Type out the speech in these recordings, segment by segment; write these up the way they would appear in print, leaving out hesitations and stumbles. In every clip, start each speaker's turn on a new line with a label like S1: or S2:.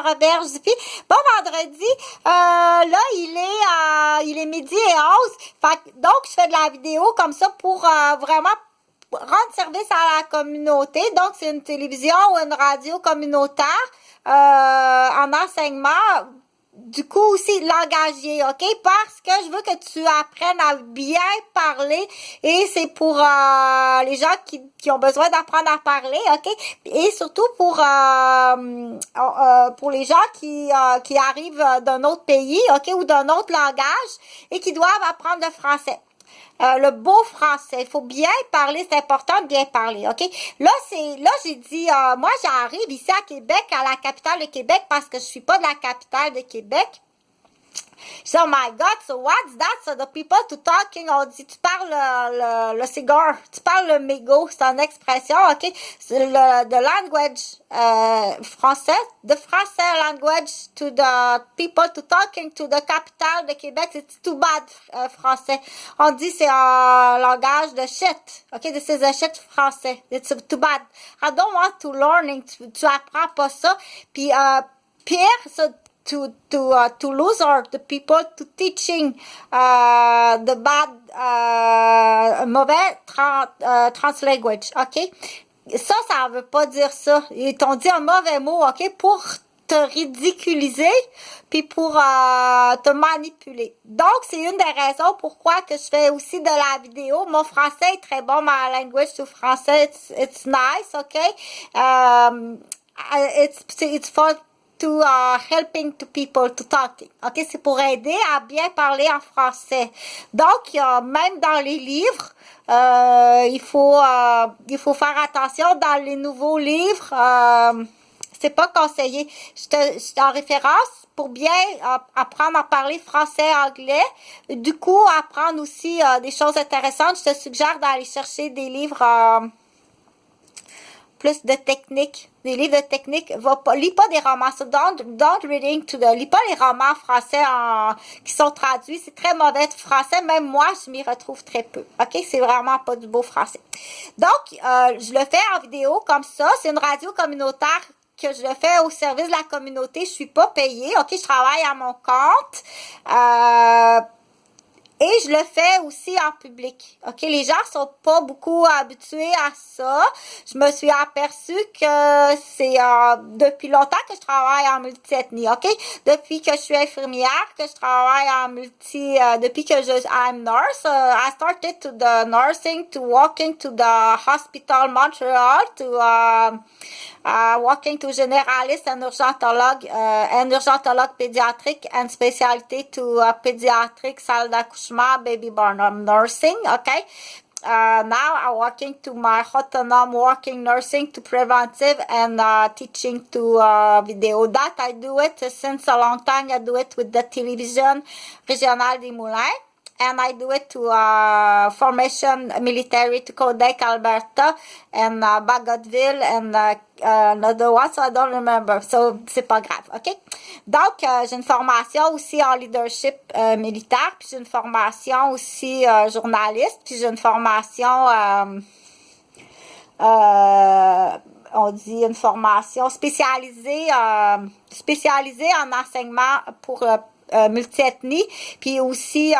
S1: Robert Jiffy. Bon vendredi. Là, il est midi et 11. Donc, je fais de la vidéo comme ça pour vraiment rendre service à la communauté. Donc, c'est une télévision ou une radio communautaire en enseignement. Du coup, aussi langagier, OK? Parce que je veux que tu apprennes à bien parler et c'est pour les gens qui ont besoin d'apprendre à parler, OK? Et surtout pour les gens qui arrivent d'un autre pays, OK? Ou d'un autre langage et qui doivent apprendre le français. Le beau français. Il faut bien parler, c'est important de bien parler, OK? Là, j'ai dit, moi, j'arrive ici à Québec, à la capitale de Québec, parce que je suis pas de la capitale de Québec. So, oh my God, so what's that? So, the people to talking, on dit, tu parles le cigare, tu parles le mégot, c'est une expression, OK? C'est the language français, the français language to the people to talking to the capital de Québec, c'est too bad français. On dit c'est un langage de shit, OK? This is a shit français. It's too bad. I don't want to learning. Tu apprends pas ça. Puis, Pierre, so, to lose or the people to teaching the bad mauvais trans language, OK? Ça veut pas dire ça. Ils t'ont dit un mauvais mot, OK? Pour te ridiculiser puis pour te manipuler. Donc, c'est une des raisons pourquoi que je fais aussi de la vidéo. Mon français est très bon, ma language to français, it's nice, OK? It's for to helping to people to talking. OK, c'est pour aider à bien parler en français. Donc, même dans les livres, il faut faire attention dans les nouveaux livres. C'est pas conseillé. Je suis en référence pour bien apprendre à parler français, anglais. Du coup, apprendre aussi des choses intéressantes. Je te suggère d'aller chercher des livres plus de techniques, des livres de technique. Lis pas des romans. So don't reading lis pas les romans français qui sont traduits. C'est très mauvais français. Même moi, je m'y retrouve très peu. OK? C'est vraiment pas du beau français. Donc, je le fais en vidéo comme ça. C'est une radio communautaire que je le fais au service de la communauté. Je suis pas payée. OK? Je travaille à mon compte. Et je le fais aussi en public. OK? Les gens sont pas beaucoup habitués à ça. Je me suis aperçue que c'est depuis longtemps que je travaille en multi-ethnie. OK? Depuis que je suis infirmière, que je travaille en depuis que I'm nurse, I started to the nursing, to walking to the hospital Montreal, to walking to généraliste and urgentologue pédiatrique and specialty to pédiatrique, salle d'accouchement, baby born nursing, okay? Now I'm working to my autonomous working nursing to preventive and teaching to video. That I do it since a long time. I do it with the television Régional des Moulins. And I do it to formation military to Quebec, Alberta, and Bagotville, and another one, so I don't remember. So, c'est pas grave, OK? Donc, j'ai une formation aussi en leadership militaire, puis j'ai une formation aussi journaliste, puis j'ai une formation, on dit une formation spécialisée en enseignement pour multi-ethnie, puis aussi de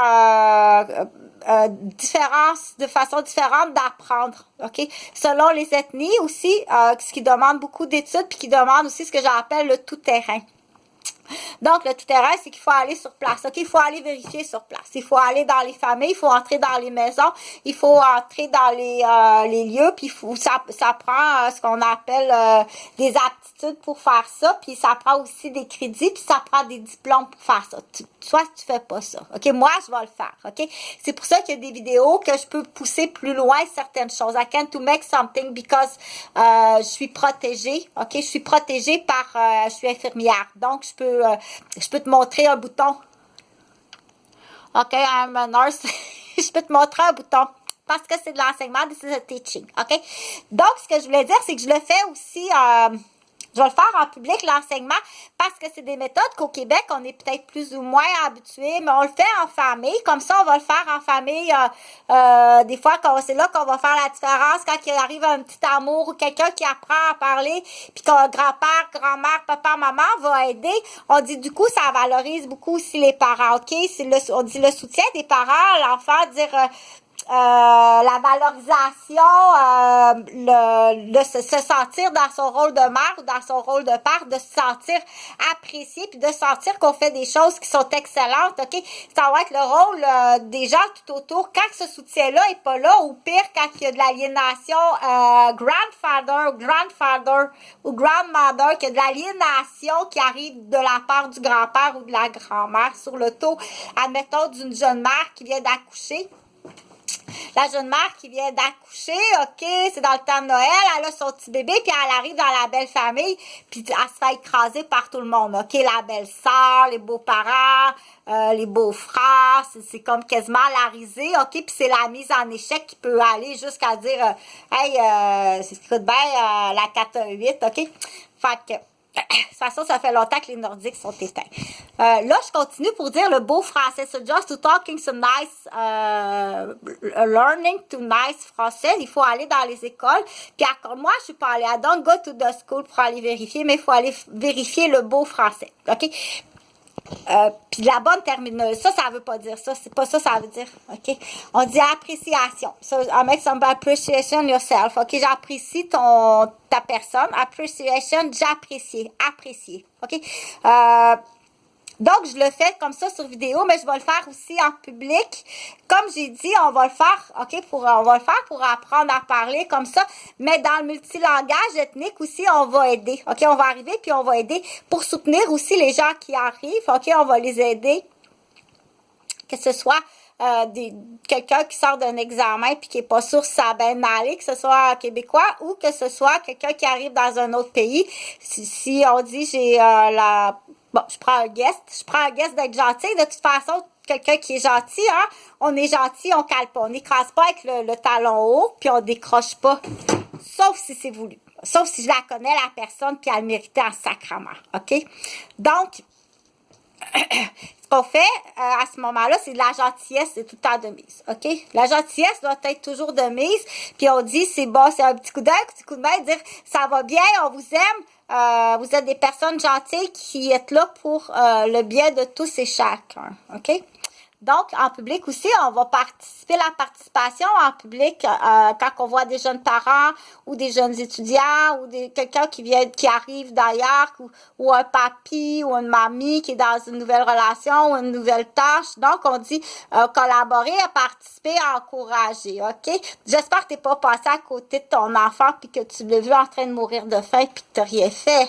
S1: façon différente d'apprendre, OK? Selon les ethnies aussi, ce qui demande beaucoup d'études, puis qui demande aussi ce que j'appelle le tout-terrain. Donc, le tout-terrain, c'est qu'il faut aller sur place, OK? Il faut aller vérifier sur place. Il faut aller dans les familles, il faut entrer dans les maisons, il faut entrer dans les lieux, puis ça prend ce qu'on appelle des aptitudes pour faire ça, puis ça prend aussi des crédits, puis ça prend des diplômes pour faire ça. Soit tu fais pas ça, OK? Moi, je vais le faire, OK? C'est pour ça qu'il y a des vidéos que je peux pousser plus loin certaines choses. I can to make something because je suis protégée, OK? Je suis protégée par, je suis infirmière, donc je peux te montrer un bouton. OK, I'm a nurse. Je peux te montrer un bouton parce que c'est de l'enseignement, this is a teaching. OK? Donc, ce que je voulais dire, c'est que je le fais aussi Je vais le faire en public, l'enseignement, parce que c'est des méthodes qu'au Québec, on est peut-être plus ou moins habitués, mais on le fait en famille. Comme ça, on va le faire en famille. Des fois, c'est là qu'on va faire la différence quand il arrive un petit amour ou quelqu'un qui apprend à parler, puis qu'un grand-père, grand-mère, papa, maman va aider. On dit, du coup, ça valorise beaucoup aussi les parents, OK? On dit le soutien des parents à l'enfant, dire... la valorisation, se sentir dans son rôle de mère ou dans son rôle de père, de se sentir apprécié puis de sentir qu'on fait des choses qui sont excellentes, ok? Ça va être le rôle des gens tout autour. Quand ce soutien-là est pas là, ou pire, quand il y a de l'aliénation grandfather ou grandmother, qu'il y a de l'aliénation qui arrive de la part du grand-père ou de la grand-mère sur le taux, admettons, d'une jeune mère qui vient d'accoucher. La jeune mère qui vient d'accoucher, ok, c'est dans le temps de Noël, elle a son petit bébé, puis elle arrive dans la belle famille, puis elle se fait écraser par tout le monde, ok, la belle-sœur, les beaux-parents, les beaux-frères, c'est comme quasiment la risée, ok, puis c'est la mise en échec qui peut aller jusqu'à dire, hey, c'est écoute bien, la 4-8, ok, fait que... De toute façon, ça fait longtemps que les Nordiques sont éteints. Là, je continue pour dire le beau français. So just to talking some nice, learning to nice français. Il faut aller dans les écoles. Puis moi, je suis pas allée. I don't go to the school pour aller vérifier, mais il faut aller vérifier le beau français. OK? Puis la bonne terminologie, ça veut pas dire ça. C'est pas ça, ça veut dire. OK? On dit appréciation. So, I make some appreciation yourself. OK? J'apprécie ta personne. Appreciation, j'apprécie. Apprécier. OK? Donc, je le fais comme ça sur vidéo, mais je vais le faire aussi en public. Comme j'ai dit, on va le faire, OK, on va le faire pour apprendre à parler comme ça. Mais dans le multilangage ethnique aussi, on va aider. OK, on va arriver puis on va aider pour soutenir aussi les gens qui arrivent. OK, on va les aider. Que ce soit quelqu'un qui sort d'un examen puis qui est pas sûr si ça a bien allé, que ce soit un Québécois ou que ce soit quelqu'un qui arrive dans un autre pays. Si on dit j'ai bon, je prends un guest d'être gentil. De toute façon, quelqu'un qui est gentil, hein, on est gentil, on cale pas. On n'écrase pas avec le talon haut, puis on décroche pas. Sauf si c'est voulu. Sauf si je la connais, la personne, puis elle méritait un sacrement. OK? Donc, ce qu'on fait à ce moment-là, c'est de la gentillesse, c'est tout le temps de mise, OK? La gentillesse doit être toujours de mise, puis on dit, c'est bon, c'est un petit coup d'œil, un petit coup de main, dire, ça va bien, on vous aime, vous êtes des personnes gentilles qui êtes là pour le bien de tous et chacun, OK? Donc, en public aussi, on va participer, la participation en public, quand on voit des jeunes parents ou des jeunes étudiants ou quelqu'un qui arrive d'ailleurs ou un papy ou une mamie qui est dans une nouvelle relation ou une nouvelle tâche. Donc, on dit collaborer, participer, encourager, OK? J'espère que t'es pas passé à côté de ton enfant puis que tu l'as vu en train de mourir de faim puis que t'as rien fait.